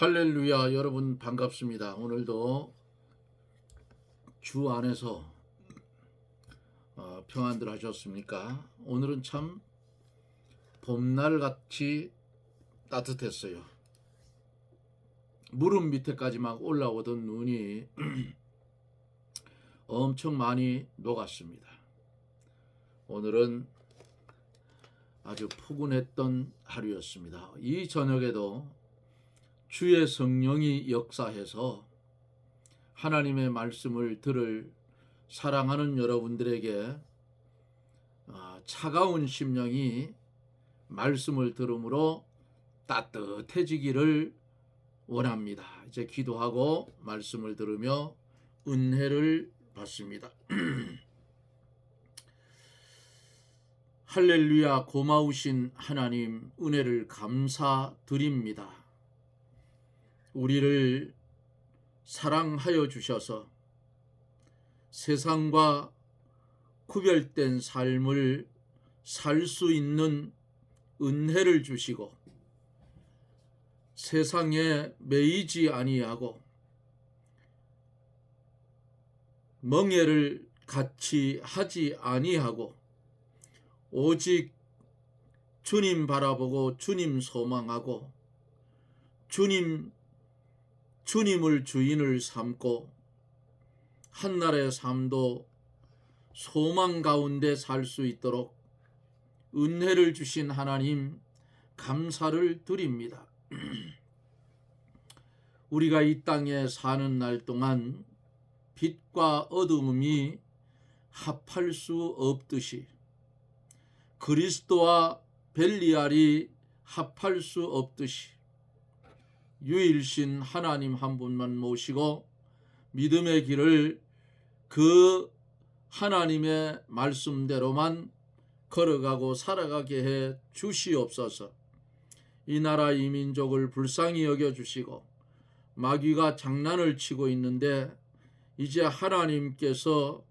할렐루야. 여러분 반갑습니다. 오늘도 주 안에서 평안들 하셨습니까? 오늘은 참 봄날 같이 따뜻했어요. 무릎 밑에까지 막 올라오던 눈이 엄청 많이 녹았습니다. 오늘은 아주 포근했던 하루였습니다. 이 저녁에도 주의 성령이 역사해서 하나님의 말씀을 들을 사랑하는 여러분들에게 차가운 심령이 말씀을 들음으로 따뜻해지기를 원합니다. 이제 기도하고 말씀을 들으며 은혜를 받습니다. 할렐루야. 고마우신 하나님, 은혜를 감사드립니다. 우리를 사랑하여 주셔서 세상과 구별된 삶을 살 수 있는 은혜를 주시고 세상에 매이지 아니하고 멍에를 같이 하지 아니하고 오직 주님 바라보고 주님 소망하고 주님을 주인을 삼고 한날의 삶도 소망 가운데 살 수 있도록 은혜를 주신 하나님 감사를 드립니다. 우리가 이 땅에 사는 날 동안 빛과 어둠이 합할 수 없듯이 그리스도와 벨리알이 합할 수 없듯이 유일신 하나님 한 분만 모시고 믿음의 길을 그 하나님의 말씀대로만 걸어가고 살아가게 해 주시옵소서. 이 나라 이 민족을 불쌍히 여겨주시고 마귀가 장난을 치고 있는데 이제 하나님께서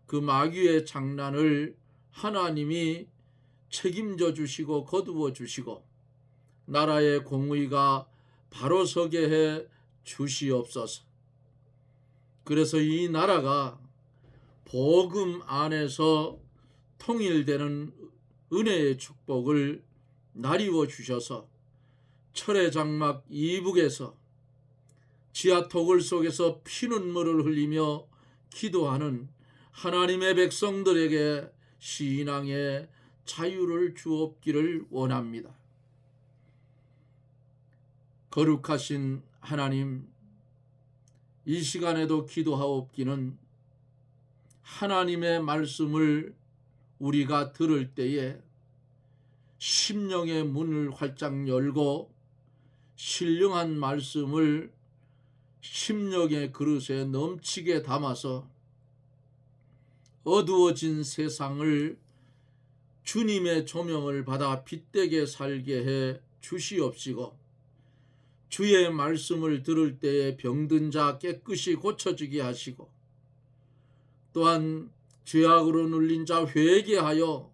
그 마귀의 장난을 하나님이 책임져 주시고 거두어 주시고 나라의 공의가 바로 서게 해 주시옵소서. 그래서 이 나라가 복음 안에서 통일되는 은혜의 축복을 나리워 주셔서 철의 장막 이북에서 지하토굴 속에서 피눈물을 흘리며 기도하는 하나님의 백성들에게 신앙의 자유를 주옵기를 원합니다. 거룩하신 하나님, 이 시간에도 기도하옵기는 하나님의 말씀을 우리가 들을 때에 심령의 문을 활짝 열고 신령한 말씀을 심령의 그릇에 넘치게 담아서 어두워진 세상을 주님의 조명을 받아 빛되게 살게 해 주시옵시고 주의 말씀을 들을 때에 병든 자 깨끗이 고쳐지게 하시고 또한 죄악으로 눌린 자 회개하여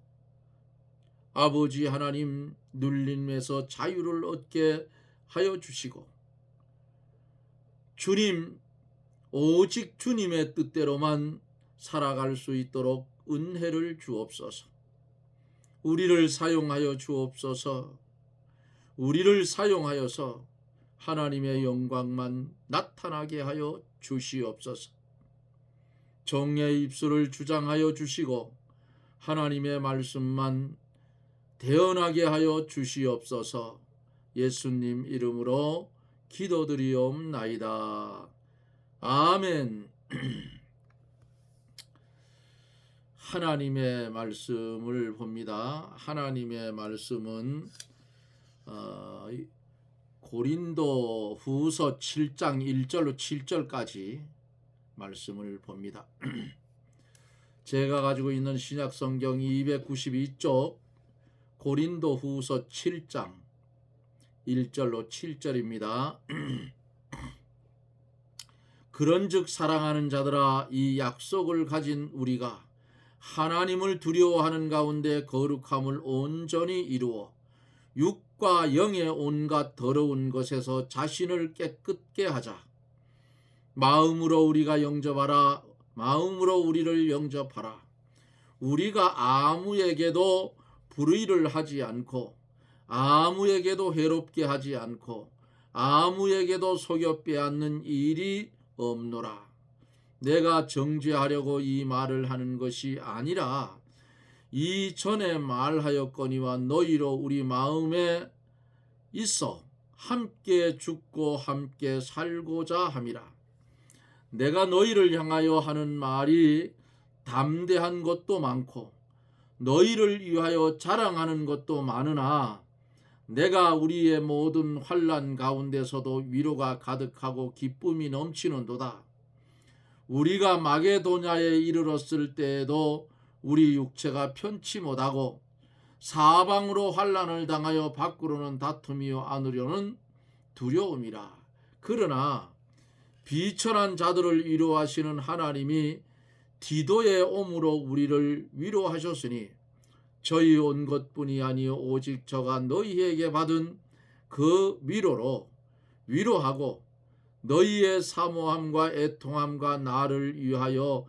아버지 하나님 눌림에서 자유를 얻게 하여 주시고 주님 오직 주님의 뜻대로만 살아갈 수 있도록 은혜를 주옵소서. 우리를 사용하여 주옵소서. 우리를 사용하여서 하나님의 영광만 나타나게 하여 주시옵소서. 정의 입술을 주장하여 주시고 하나님의 말씀만 대언하게 하여 주시옵소서. 예수님 이름으로 기도드리옵나이다. 아멘. 하나님의 말씀을 봅니다. 하나님의 말씀은 고린도 후서 7장 1절로 7절까지 말씀을 봅니다. 제가 가지고 있는 신약 성경 292쪽 고린도 후서 7장 1절로 7절입니다. 그런즉 사랑하는 자들아, 이 약속을 가진 우리가 하나님을 두려워하는 가운데 거룩함을 온전히 이루어 육과 영의 온갖 더러운 것에서 자신을 깨끗게 하자. 마음으로 우리가 영접하라. 마음으로 우리를 영접하라. 우리가 아무에게도 불의를 하지 않고 아무에게도 해롭게 하지 않고 아무에게도 속여 빼앗는 일이 없노라. 내가 정죄하려고 이 말을 하는 것이 아니라 이전에 말하였거니와 너희로 우리 마음에 있어 함께 죽고 함께 살고자 함이라. 내가 너희를 향하여 하는 말이 담대한 것도 많고 너희를 위하여 자랑하는 것도 많으나 내가 우리의 모든 환난 가운데서도 위로가 가득하고 기쁨이 넘치는도다. 우리가 마게도냐에 이르렀을 때에도 우리 육체가 편치 못하고 사방으로 환난을 당하여 밖으로는 다툼이요 안으로는 두려움이라. 그러나 비천한 자들을 위로하시는 하나님이 디도의 오므로 우리를 위로하셨으니 저희 온 것뿐이 아니요 오직 저가 너희에게 받은 그 위로로 위로하고 너희의 사모함과 애통함과 나를 위하여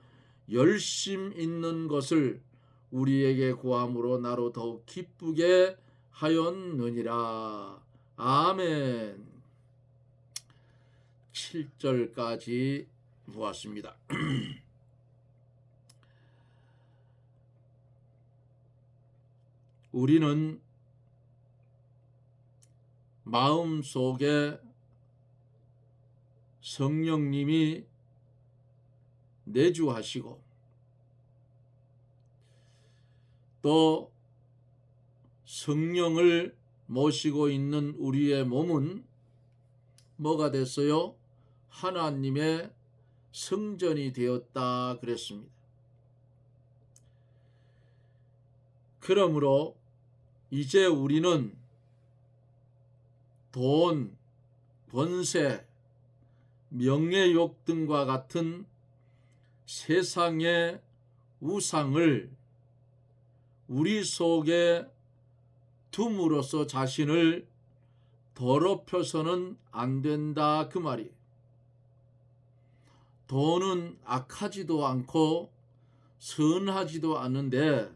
열심 있는 것을 우리에게 구함으로 나로 더욱 기쁘게 하였느니라. 아멘. 7절까지 보았습니다. 우리는 마음속에 성령님이 내주하시고 또 성령을 모시고 있는 우리의 몸은 뭐가 됐어요? 하나님의 성전이 되었다 그랬습니다. 그러므로 이제 우리는 돈, 권세, 명예욕 등과 같은 세상의 우상을 우리 속에 둠으로써 자신을 더럽혀서는 안 된다 그 말이. 돈은 악하지도 않고 선하지도 않은데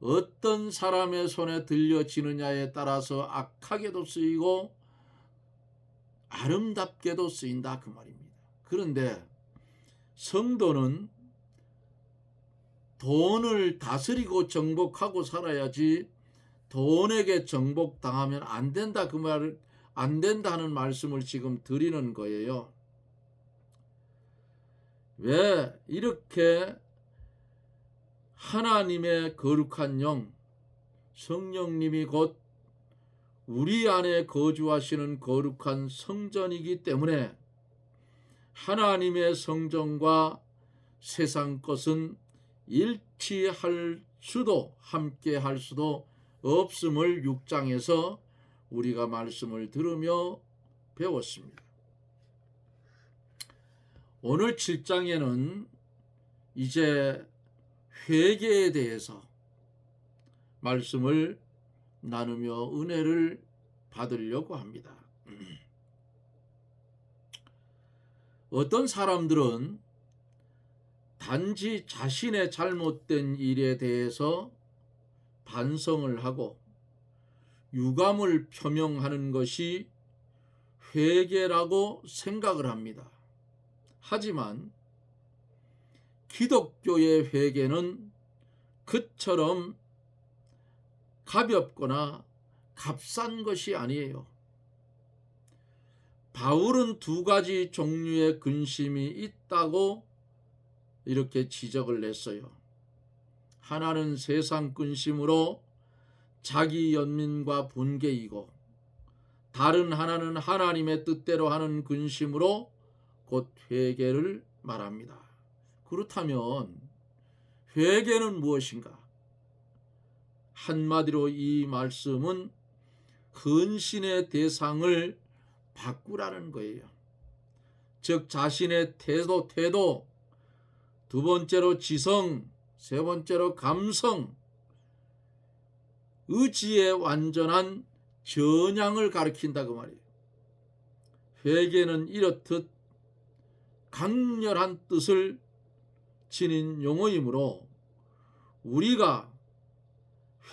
어떤 사람의 손에 들려지느냐에 따라서 악하게도 쓰이고 아름답게도 쓰인다 그 말입니다. 그런데 성도는 돈을 다스리고 정복하고 살아야지 돈에게 정복당하면 안 된다 그 말을 안 된다는 말씀을 지금 드리는 거예요. 왜 이렇게 하나님의 거룩한 영 성령님이 곧 우리 안에 거주하시는 거룩한 성전이기 때문에 하나님의 성전과 세상 것은 일치할 수도 함께 할 수도 없음을 6장에서 우리가 말씀을 들으며 배웠습니다. 오늘 7장에는 이제 회개에 대해서 말씀을 나누며 은혜를 받으려고 합니다. 어떤 사람들은 단지 자신의 잘못된 일에 대해서 반성을 하고 유감을 표명하는 것이 회개라고 생각을 합니다. 하지만 기독교의 회개는 그처럼 가볍거나 값싼 것이 아니에요. 바울은 두 가지 종류의 근심이 있다고 이렇게 지적을 냈어요. 하나는 세상 근심으로 자기 연민과 분개이고 다른 하나는 하나님의 뜻대로 하는 근심으로 곧 회개를 말합니다. 그렇다면 회개는 무엇인가? 한마디로 이 말씀은 헌신의 대상을 바꾸라는 거예요. 즉 자신의 태도, 두 번째로 지성, 세 번째로 감성, 의지의 완전한 전향을 가리킨다 그 말이에요. 회개는 이렇듯 강렬한 뜻을 지닌 용어이므로 우리가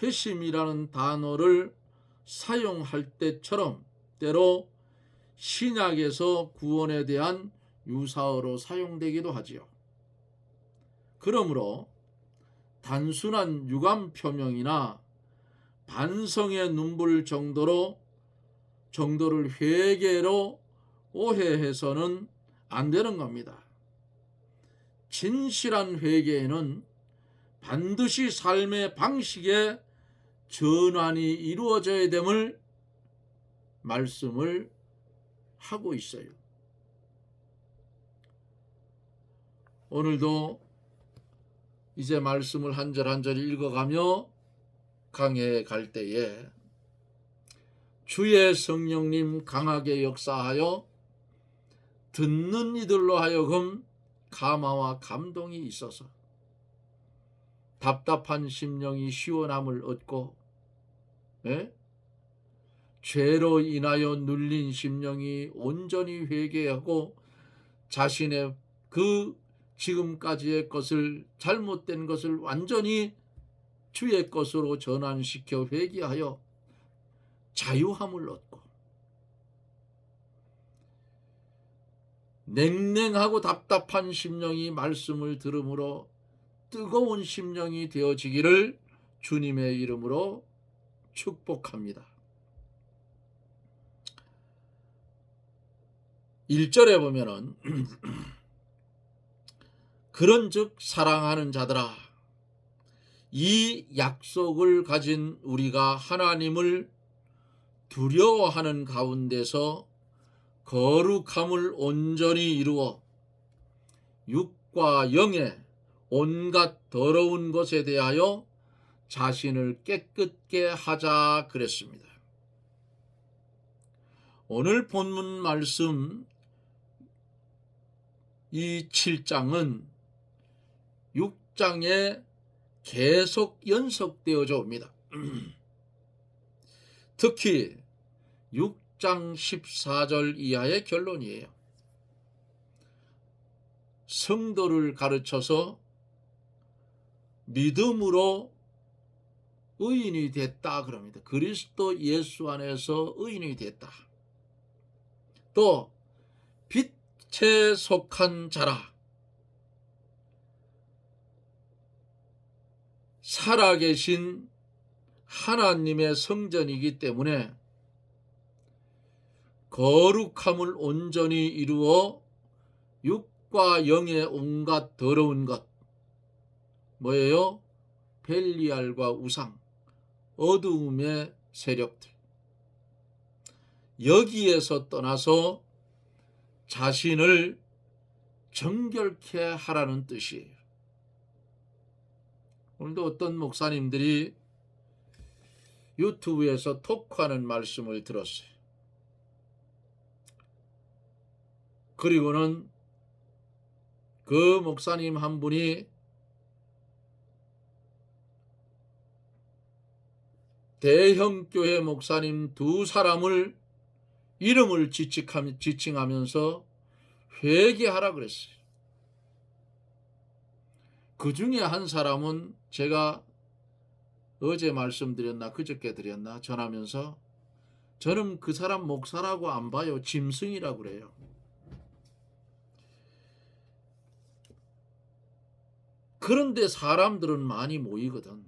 회심이라는 단어를 사용할 때처럼 때로 신약에서 구원에 대한 유사어로 사용되기도 하지요. 그러므로 단순한 유감 표명이나 반성의 눈물 정도를 회개로 오해해서는 안 되는 겁니다. 진실한 회개에는 반드시 삶의 방식의 전환이 이루어져야 됨을 말씀을 하고 있어요. 오늘도 이제 말씀을 한 절 한 절 읽어가며 강해에 갈 때에 주의 성령님 강하게 역사하여 듣는 이들로 하여금 감화와 감동이 있어서 답답한 심령이 시원함을 얻고 죄로 인하여 눌린 심령이 온전히 회개하고 자신의 그 지금까지의 것을 잘못된 것을 완전히 주의 것으로 전환시켜 회개하여 자유함을 얻고 냉랭하고 답답한 심령이 말씀을 들음으로 뜨거운 심령이 되어지기를 주님의 이름으로 축복합니다. 1절에 보면은 그런즉 사랑하는 자들아 이 약속을 가진 우리가 하나님을 두려워하는 가운데서 거룩함을 온전히 이루어 육과 영의 온갖 더러운 것에 대하여 자신을 깨끗게 하자 그랬습니다. 오늘 본문 말씀 이 7장은 6장에 계속 연속되어져 옵니다. 특히 6장 14절 이하의 결론이에요. 성도를 가르쳐서 믿음으로 의인이 됐다 그럽니다. 그리스도 예수 안에서 의인이 됐다. 또 빛에 속한 자라. 살아계신 하나님의 성전이기 때문에 거룩함을 온전히 이루어 육과 영의 온갖 더러운 것 뭐예요? 벨리알과 우상, 어두움의 세력들 여기에서 떠나서 자신을 정결케 하라는 뜻이에요. 오늘도 어떤 목사님들이 유튜브에서 토크하는 말씀을 들었어요. 그리고는 그 목사님 한 분이 대형 교회 목사님 두 사람을 이름을 지칭하면서 회개하라 그랬어요. 그 중에 한 사람은 제가 어제 말씀드렸나 그저께 드렸나 전하면서 저는 그 사람 목사라고 안 봐요. 짐승이라고 그래요. 그런데 사람들은 많이 모이거든.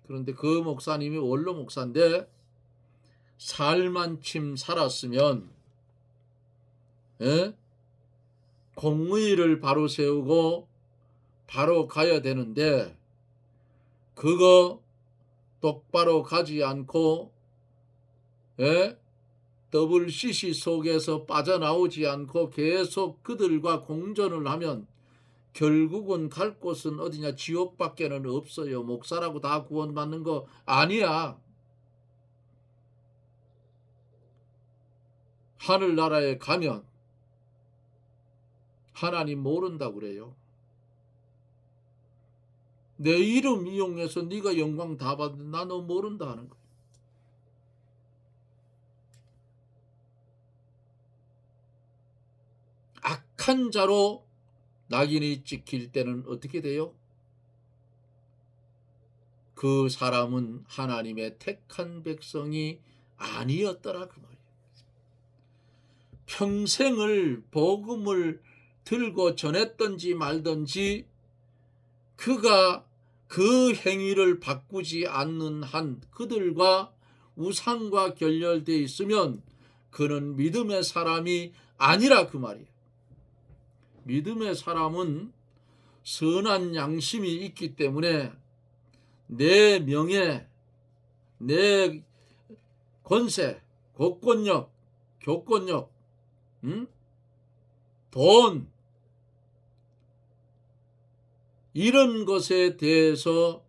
그런데 그 목사님이 원로 목사인데 살만침 살았으면 공의를 바로 세우고 바로 가야 되는데 그거 똑바로 가지 않고 WCC 속에서 빠져나오지 않고 계속 그들과 공존을 하면 결국은 갈 곳은 어디냐? 지옥밖에는 없어요. 목사라고 다 구원받는 거 아니야. 하늘나라에 가면 하나님 모른다고 그래요. 내 이름 이용해서 네가 영광 다 받는 나 너 모른다 하는 거예요. 악한 자로 낙인이 찍힐 때는 어떻게 돼요? 그 사람은 하나님의 택한 백성이 아니었더라 그 말이에요. 평생을 복음을 들고 전했든지 말든지 그가 그 행위를 바꾸지 않는 한 그들과 우상과 결렬되어 있으면 그는 믿음의 사람이 아니라 그 말이에요. 믿음의 사람은 선한 양심이 있기 때문에 내 명예, 내 권세, 국권력, 교권력, 돈 이런 것에 대해서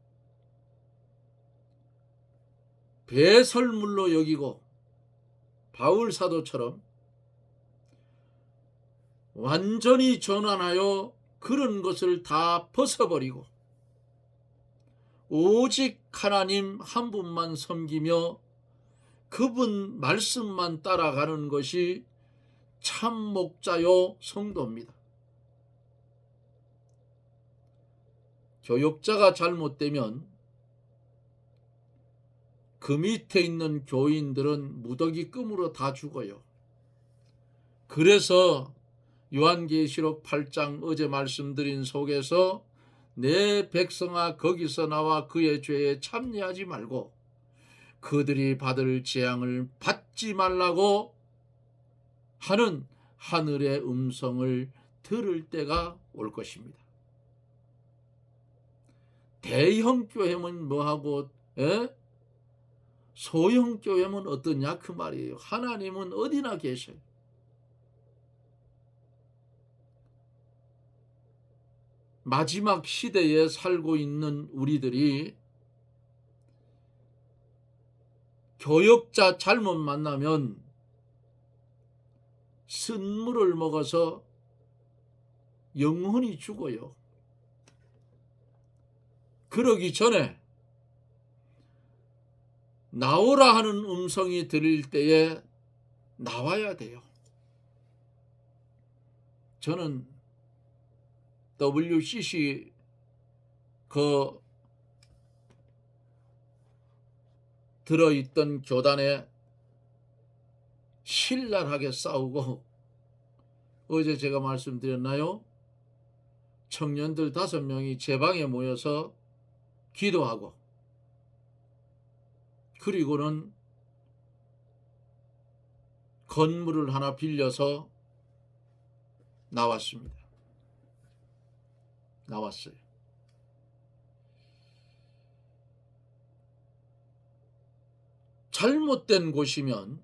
배설물로 여기고 바울 사도처럼 완전히 전환하여 그런 것을 다 벗어버리고 오직 하나님 한 분만 섬기며 그분 말씀만 따라가는 것이 참 목자요 성도입니다. 교역자가 잘못되면 그 밑에 있는 교인들은 무더기끔으로 다 죽어요. 그래서 요한계시록 8장 어제 말씀드린 속에서 내 백성아 거기서 나와 그의 죄에 참여하지 말고 그들이 받을 재앙을 받지 말라고 하는 하늘의 음성을 들을 때가 올 것입니다. 대형 교회면 뭐하고 소형 교회면 어떠냐 그 말이에요. 하나님은 어디나 계셔요. 마지막 시대에 살고 있는 우리들이 교역자 잘못 만나면 쓴물을 먹어서 영혼이 죽어요. 그러기 전에 나오라 하는 음성이 들릴 때에 나와야 돼요. 저는 WCC 그 들어있던 교단에 신랄하게 싸우고 어제 제가 말씀드렸나요? 청년들 5명이 제 방에 모여서 기도하고 그리고는 건물을 하나 빌려서 나왔습니다. 나왔어요. 잘못된 곳이면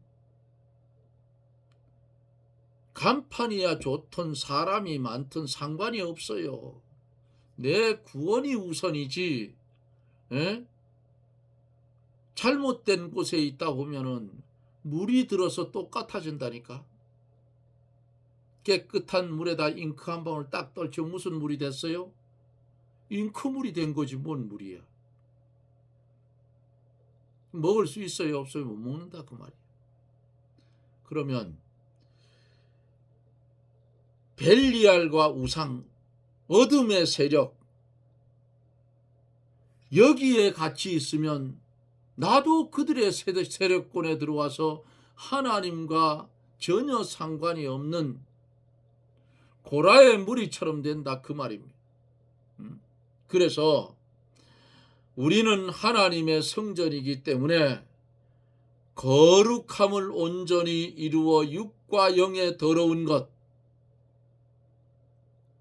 간판이야 좋든 사람이 많든 상관이 없어요. 내 구원이 우선이지. 잘못된 곳에 있다 보면은 물이 들어서 똑같아진다니까. 깨끗한 물에다 잉크 한 방울 딱 떨쳐 무슨 물이 됐어요? 잉크물이 된 거지 뭔 물이야. 먹을 수 있어요 없어요? 못 먹는다 그 말이야. 그러면 벨리알과 우상, 어둠의 세력 여기에 같이 있으면 나도 그들의 세력권에 들어와서 하나님과 전혀 상관이 없는 고라의 무리처럼 된다 그 말입니다. 그래서 우리는 하나님의 성전이기 때문에 거룩함을 온전히 이루어 육과 영의 더러운 것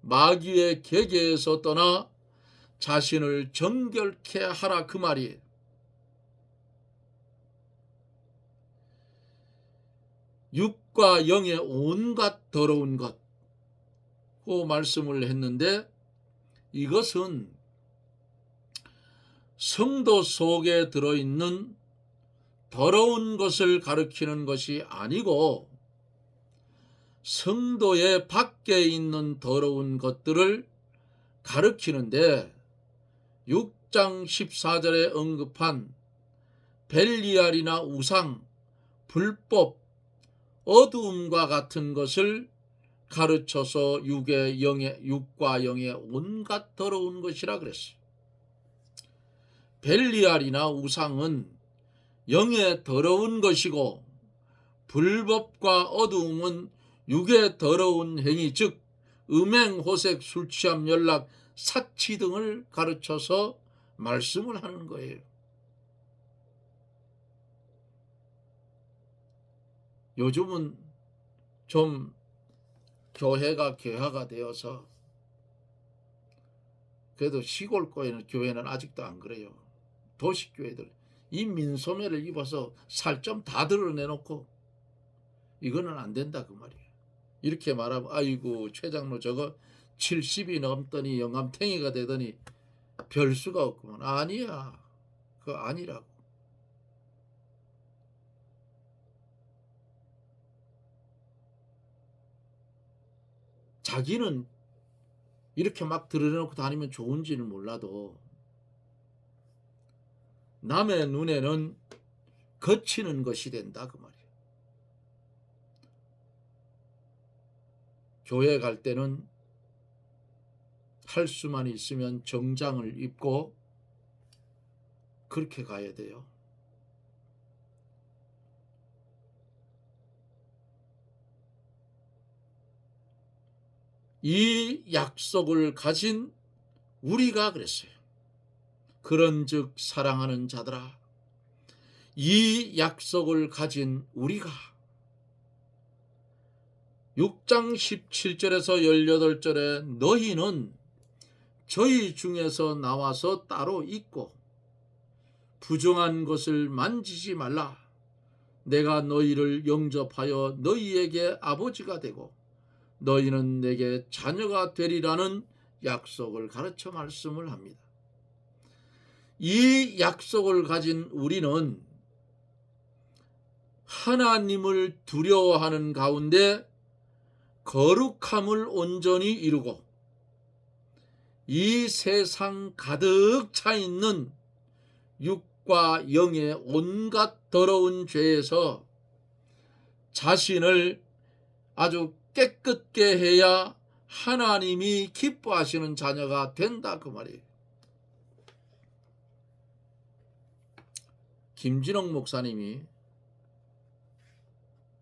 마귀의 계계에서 떠나 자신을 정결케 하라 그 말이에요. 육과 영의 온갖 더러운 것 그 말씀을 했는데 이것은 성도 속에 들어있는 더러운 것을 가리키는 것이 아니고 성도의 밖에 있는 더러운 것들을 가리키는데 6장 14절에 언급한 벨리알이나 우상, 불법, 어두움과 같은 것을 가르쳐서 육과 영의 온갖 더러운 것이라 그랬어요. 벨리알이나 우상은 영의 더러운 것이고 불법과 어두움은 육의 더러운 행위, 즉 음행, 호색, 술 취함, 연락, 사치 등을 가르쳐서 말씀을 하는 거예요. 요즘은 좀 교회가 개화가 되어서, 그래도 시골 교회는 아직도 안 그래요. 도시교회들 이 민소매를 입어서 살 좀 다 드러내놓고 이거는 안 된다 그 말이에요. 이렇게 말하면 아이고 최 장로 저거 70이 넘더니 영감탱이가 되더니 별 수가 없구만. 아니야, 그거 아니라고. 자기는 이렇게 막 드러내놓고 다니면 좋은지는 몰라도 남의 눈에는 거치는 것이 된다 그 말이에요. 교회 갈 때는 할 수만 있으면 정장을 입고 그렇게 가야 돼요. 이 약속을 가진 우리가 그랬어요. 그런즉 사랑하는 자들아, 이 약속을 가진 우리가 6장 17절에서 18절에 너희는 저희 중에서 나와서 따로 있고 부정한 것을 만지지 말라. 내가 너희를 영접하여 너희에게 아버지가 되고 너희는 내게 자녀가 되리라는 약속을 가르쳐 말씀을 합니다. 이 약속을 가진 우리는 하나님을 두려워하는 가운데 거룩함을 온전히 이루고 이 세상 가득 차 있는 육과 영의 온갖 더러운 죄에서 자신을 아주 깨끗게 해야 하나님이 기뻐하시는 자녀가 된다 그 말이에요. 김진옥 목사님이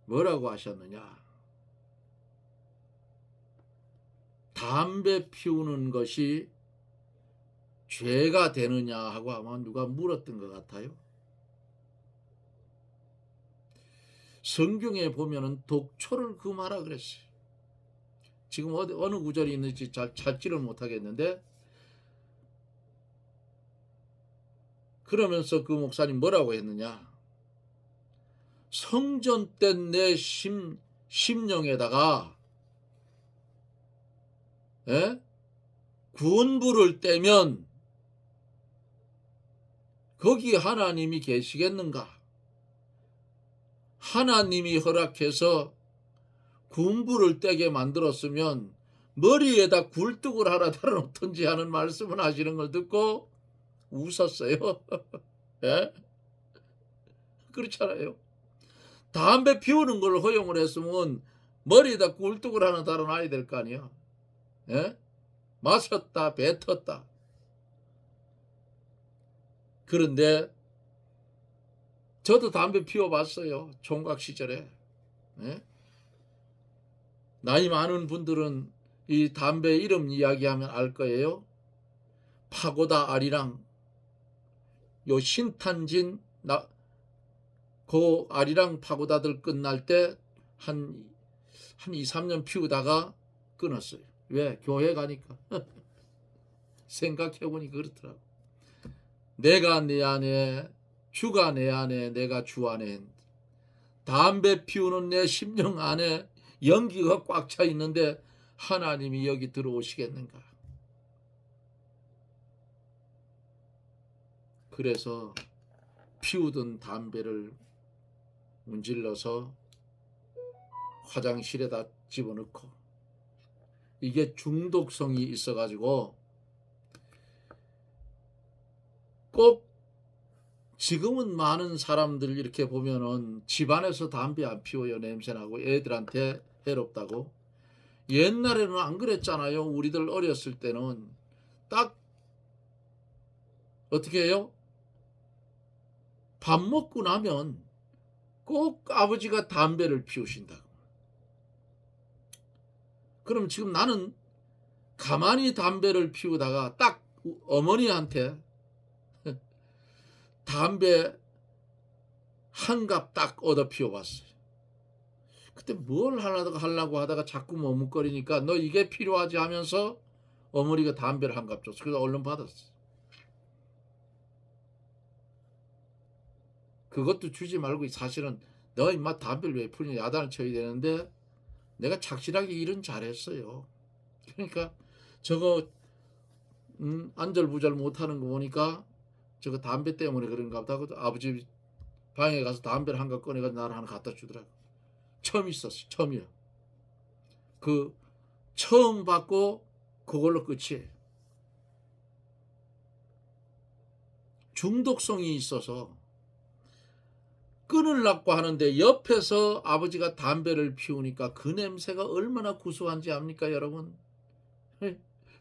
뭐라고 하셨느냐? 담배 피우는 것이 죄가 되느냐 하고 아마 누가 물었던 것 같아요. 성경에 보면은 독초를 금하라 그랬어요. 지금 어느 구절이 있는지 잘 찾지를 못하겠는데, 그러면서 그 목사님 뭐라고 했느냐? 성전된 내 심령에다가 구원불을 떼면 거기 하나님이 계시겠는가? 하나님이 허락해서 구원불을 떼게 만들었으면 머리에다 굴뚝을 하나 달아놓던지 하는 말씀을 하시는 걸 듣고 웃었어요. 예? 그렇잖아요. 담배 피우는 걸 허용을 했으면 머리에다 굴뚝을 하나 달아놔야 될 거 아니야. 예? 마셨다 뱉었다. 그런데 저도 담배 피워봤어요. 총각 시절에. 예? 나이 많은 분들은 이 담배 이름 이야기하면 알 거예요. 파고다 아리랑, 요 신탄진 그 아리랑 파고다들 끝날 때 한 2, 3년 피우다가 끊었어요. 왜? 교회 가니까. 생각해보니 그렇더라고. 내가 내 안에, 주가 내 안에, 내가 주 안에. 담배 피우는 내 심령 안에 연기가 꽉 차 있는데 하나님이 여기 들어오시겠는가? 그래서 피우던 담배를 문질러서 화장실에다 집어넣고, 이게 중독성이 있어가지고 꼭 지금은 많은 사람들 이렇게 보면은 집안에서 담배 안 피워요. 냄새나고 애들한테 해롭다고. 옛날에는 안 그랬잖아요. 우리들 어렸을 때는 딱 어떻게 해요? 밥 먹고 나면 꼭 아버지가 담배를 피우신다고. 그럼 지금 나는 가만히 담배를 피우다가 딱 어머니한테 담배 한 갑 딱 얻어 피워봤어요. 그때 뭘 하려고 하다가 자꾸 머뭇거리니까 너 이게 필요하지 하면서 어머니가 담배를 한 갑 줬어. 그래서 얼른 받았어. 그것도 주지 말고 사실은 너 임마 담배를 왜 피우냐 야단을 쳐야 되는데 내가 착실하게 일은 잘했어요. 그러니까 저거 안절부절 못하는 거 보니까 저거 담배 때문에 그런가 보다 하고 아버지 방에 가서 담배를 한 갑 꺼내가지고 나를 하나 갖다 주더라고. 처음 있었어. 처음이야. 그 처음 받고 그걸로 끝이에요. 중독성이 있어서 끊으려고 하는데 옆에서 아버지가 담배를 피우니까 그 냄새가 얼마나 구수한지 압니까 여러분?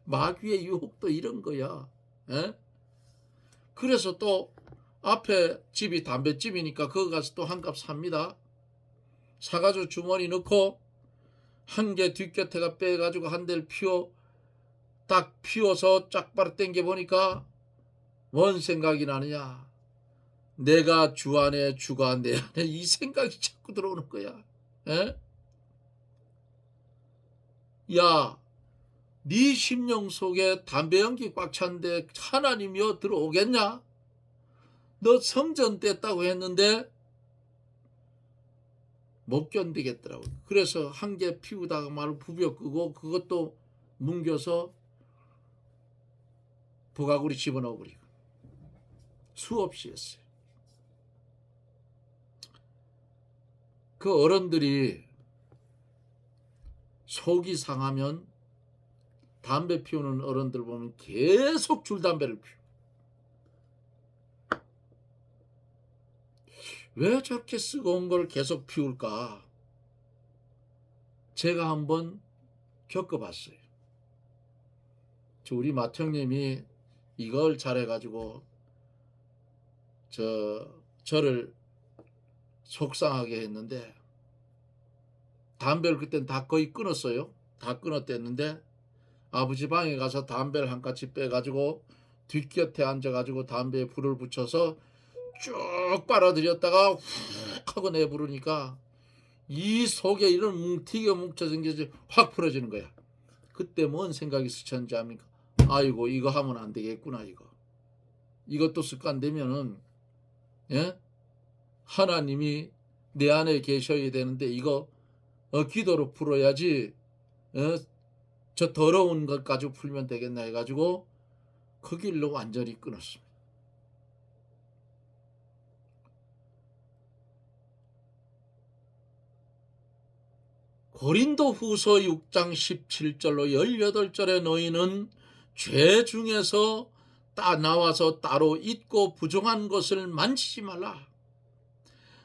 마귀의 유혹도 이런 거야. 에? 그래서 또 앞에 집이 담배집이니까 거기 가서 또 한 갑 삽니다. 사가지고 주머니 넣고 한 개 뒷곁에가 빼가지고 한 대를 딱 피워서 짝바로 당겨보니까 뭔 생각이 나느냐. 내가 주 안에 주가 내 안에 이 생각이 자꾸 들어오는 거야. 에? 야, 네 심령 속에 담배 연기 꽉 찬데 하나님이여 들어오겠냐? 너 성전 뗐다고 했는데 못 견디겠더라고. 그래서 한 개 피우다가 말 부벼 끄고 그것도 뭉겨서 부가구리 집어넣어 버리고 수없이 했어요. 그 어른들이 속이 상하면 담배 피우는 어른들 보면 계속 줄담배를 피워. 왜 저렇게 쓰고온 걸 계속 피울까? 제가 한번 겪어봤어요. 우리 맏형님이 이걸 잘해가지고 저를 속상하게 했는데 담배를 그땐 다 거의 끊었어요. 다 끊었댔는데 아버지 방에 가서 담배를 한 가지 빼가지고 뒷곁에 앉아가지고 담배에 불을 붙여서 쭉 빨아들였다가 훅 하고 내부르니까 이 속에 이런 뭉티게 뭉쳐진 게 확 풀어지는 거야. 그때 뭔 생각이 스쳤는지 압니까? 아이고 이거 하면 안 되겠구나. 이것도 습관되면은 예? 하나님이 내 안에 계셔야 되는데 이거 기도로 풀어야지 저 더러운 것 가지고 풀면 되겠나 해가지고 그 길로 완전히 끊었습니다. 고린도 후서 6장 17절로 18절에 너희는 죄 중에서 나와서 따로 있고 부정한 것을 만지지 말라.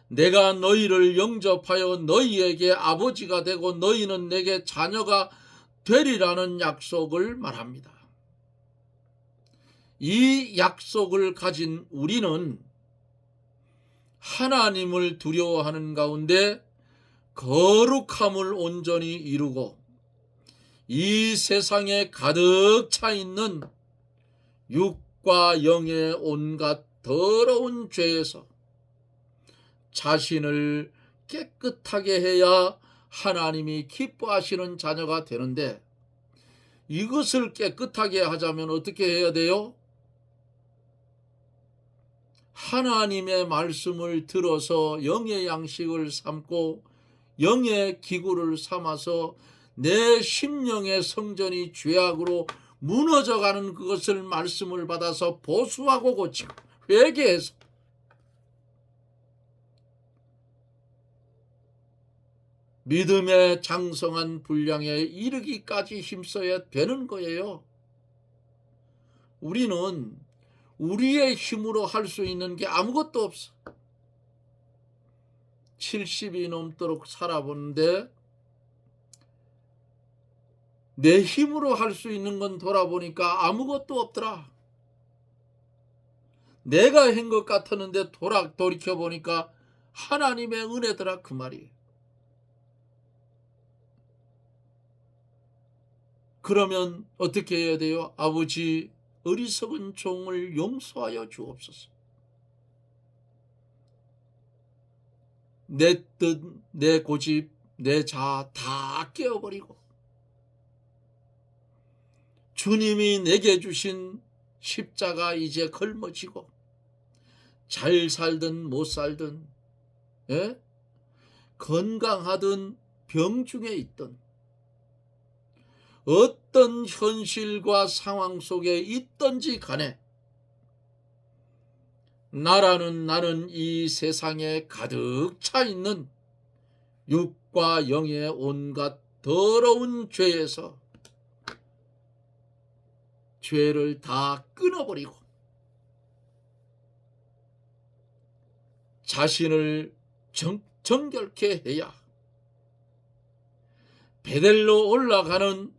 내가 너희를 영접하여 너희에게 아버지가 되고 너희는 내게 자녀가 되리라는 약속을 말합니다. 이 약속을 가진 우리는 하나님을 두려워하는 가운데 거룩함을 온전히 이루고 이 세상에 가득 차 있는 육과 영의 온갖 더러운 죄에서 자신을 깨끗하게 해야 하나님이 기뻐하시는 자녀가 되는데 이것을 깨끗하게 하자면 어떻게 해야 돼요? 하나님의 말씀을 들어서 영의 양식을 삼고 영의 기구를 삼아서 내 심령의 성전이 죄악으로 무너져가는 그것을 말씀을 받아서 보수하고 고치고 회개해서 믿음의 장성한 분량에 이르기까지 힘써야 되는 거예요. 우리는 우리의 힘으로 할 수 있는 게 아무것도 없어. 70이 넘도록 살아보는데 내 힘으로 할 수 있는 건 돌아보니까 아무것도 없더라. 내가 한 것 같았는데 돌이켜보니까 하나님의 은혜더라, 그 말이. 그러면 어떻게 해야 돼요? 아버지, 어리석은 종을 용서하여 주옵소서. 내 뜻, 내 고집, 내 자아 다 깨어버리고 주님이 내게 주신 십자가 이제 걸머지고 잘 살든 못 살든, 예? 건강하든 병중에 있든 어떤 현실과 상황 속에 있든지 간에 나는 이 세상에 가득 차 있는 육과 영의 온갖 더러운 죄에서 죄를 다 끊어버리고 자신을 정결케 해야 베델로 올라가는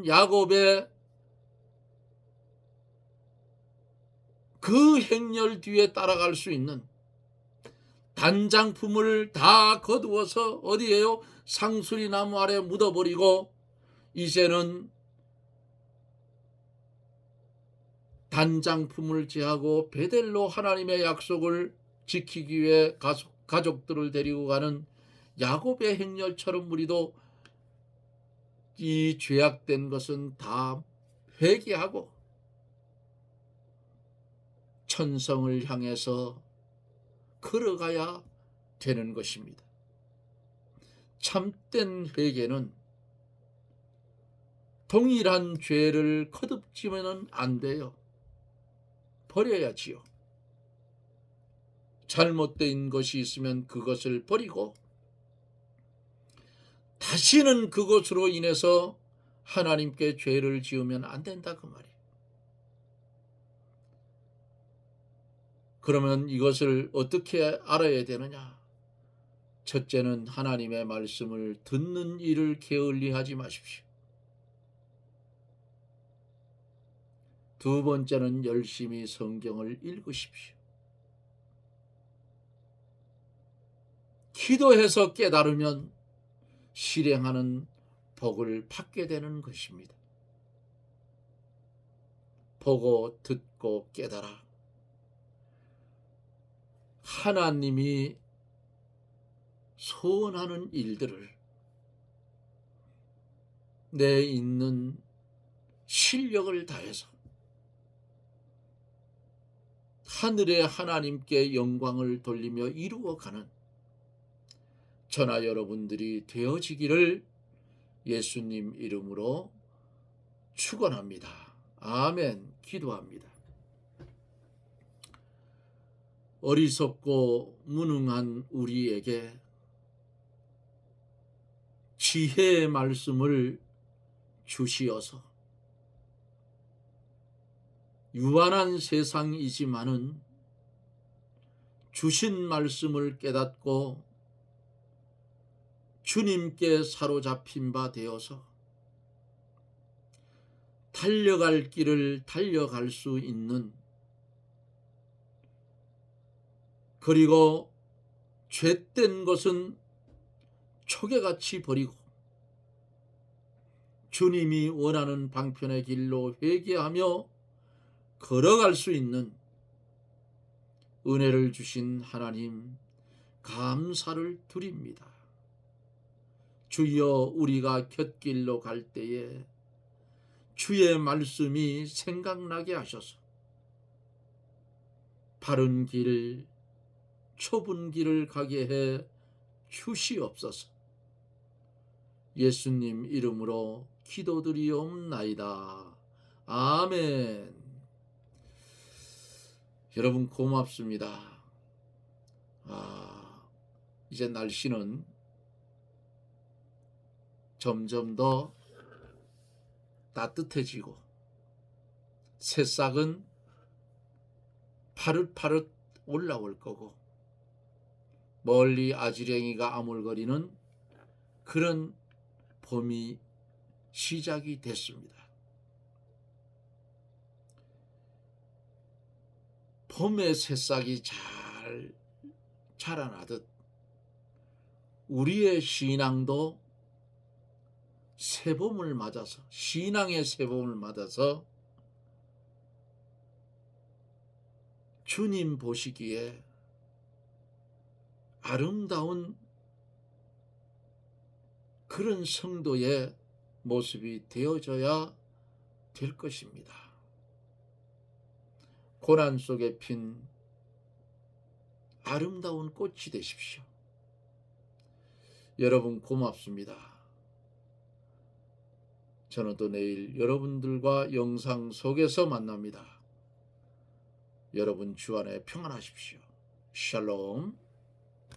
야곱의 그 행렬 뒤에 따라갈 수 있는, 단장품을 다 거두어서 어디에요? 상수리 나무 아래 묻어버리고 이제는 단장품을 제하고 베델로 하나님의 약속을 지키기 위해 가족들을 데리고 가는 야곱의 행렬처럼 우리도 이 죄악된 것은 다 회개하고 천성을 향해서 걸어가야 되는 것입니다. 참된 회개는 동일한 죄를 거듭지면 안 돼요. 버려야지요. 잘못된 것이 있으면 그것을 버리고 다시는 그것으로 인해서 하나님께 죄를 지으면 안 된다, 그 말이에요. 그러면 이것을 어떻게 알아야 되느냐? 첫째는 하나님의 말씀을 듣는 일을 게을리하지 마십시오. 두 번째는 열심히 성경을 읽으십시오. 기도해서 깨달으면 실행하는 복을 받게 되는 것입니다. 보고 듣고 깨달아 하나님이 소원하는 일들을 내 있는 실력을 다해서 하늘의 하나님께 영광을 돌리며 이루어가는 저나 여러분들이 되어지기를 예수님 이름으로 축원합니다. 아멘. 기도합니다. 어리석고 무능한 우리에게 지혜의 말씀을 주시어서 유한한 세상이지만은 주신 말씀을 깨닫고 주님께 사로잡힌 바 되어서 달려갈 길을 달려갈 수 있는, 그리고 죄된 것은 초계같이 버리고 주님이 원하는 방편의 길로 회개하며 걸어갈 수 있는 은혜를 주신 하나님 감사를 드립니다. 주여, 우리가 곁길로 갈 때에 주의 말씀이 생각나게 하셔서 바른 길, 좁은 길을 가게 해 주시옵소서. 예수님 이름으로 기도드리옵나이다. 아멘. 여러분 고맙습니다. 이제 날씨는 점점 더 따뜻해지고 새싹은 파릇파릇 올라올 거고 멀리 아지랭이가 아물거리는 그런 봄이 시작이 됐습니다. 봄의 새싹이 잘 자라나듯 우리의 신앙도 새봄을 맞아서, 신앙의 새봄을 맞아서 주님 보시기에 아름다운 그런 성도의 모습이 되어져야 될 것입니다. 고난 속에 핀 아름다운 꽃이 되십시오. 여러분 고맙습니다. 저는 또 내일 여러분들과 영상 속에서 만납니다. 여러분 주 안에 평안하십시오. 샬롬.